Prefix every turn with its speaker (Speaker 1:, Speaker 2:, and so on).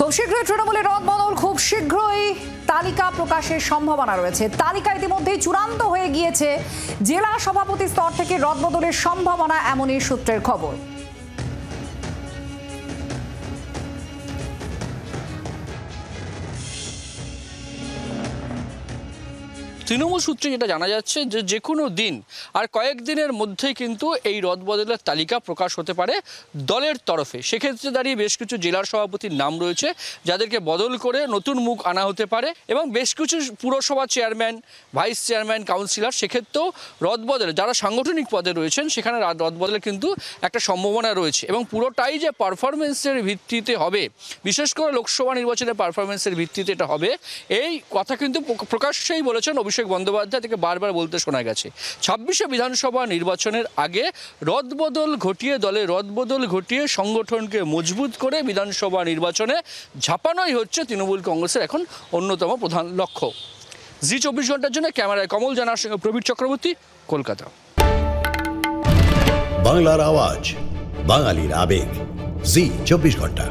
Speaker 1: খুব শীঘ্রই তৃণমূলের রদবদল, খুব শীঘ্রই তালিকা প্রকাশের সম্ভাবনা রয়েছে। তালিকা ইতিমধ্যেই চূড়ান্ত হয়ে গিয়েছে। জেলা সভাপতি স্তর থেকে রদবদলের সম্ভাবনা, এমনই সূত্রের খবর।
Speaker 2: তৃণমূল সূত্রে যেটা জানা যাচ্ছে যে কোনো দিন আর কয়েকদিনের মধ্যেই কিন্তু এই রদবদলের তালিকা প্রকাশ হতে পারে দলের তরফে। সেক্ষেত্রে দাঁড়িয়ে বেশ কিছু জেলার সভাপতির নাম রয়েছে যাদেরকে বদল করে নতুন মুখ আনা হতে পারে, এবং বেশ কিছু পুরসভা চেয়ারম্যান, ভাইস চেয়ারম্যান, কাউন্সিলর, সেক্ষেত্রেও রদবদলে যারা সাংগঠনিক পদে রয়েছেন সেখানে রদবদলে কিন্তু একটা সম্ভাবনা রয়েছে, এবং পুরোটাই যে পারফরমেন্সের ভিত্তিতে হবে, বিশেষ করে লোকসভা নির্বাচনের পারফরমেন্সের ভিত্তিতে এটা হবে, এই কথা কিন্তু প্রকাশ্যেই বলেছেন অভিষেক বন্দ্যোপাধ্যায়, থেকে বারবার বলতে শোনা গেছে। 26শে বিধানসভা নির্বাচনের আগে রদবদল ঘটিয়ে, দলে রদবদল ঘটিয়ে সংগঠনকে মজবুত করে বিধানসভা নির্বাচনে ঝাঁপানোই হচ্ছে তৃণমূল কংগ্রেসের এখন অন্যতম প্রধান লক্ষ্য। জি 24 ঘন্টার জন্য ক্যামেরায় কমল জানার সঙ্গে প্রবীর চক্রবর্তী, কলকাতা।
Speaker 3: বাংলার আওয়াজ, বাঙালির আবেগ, জি 24 ঘন্টা।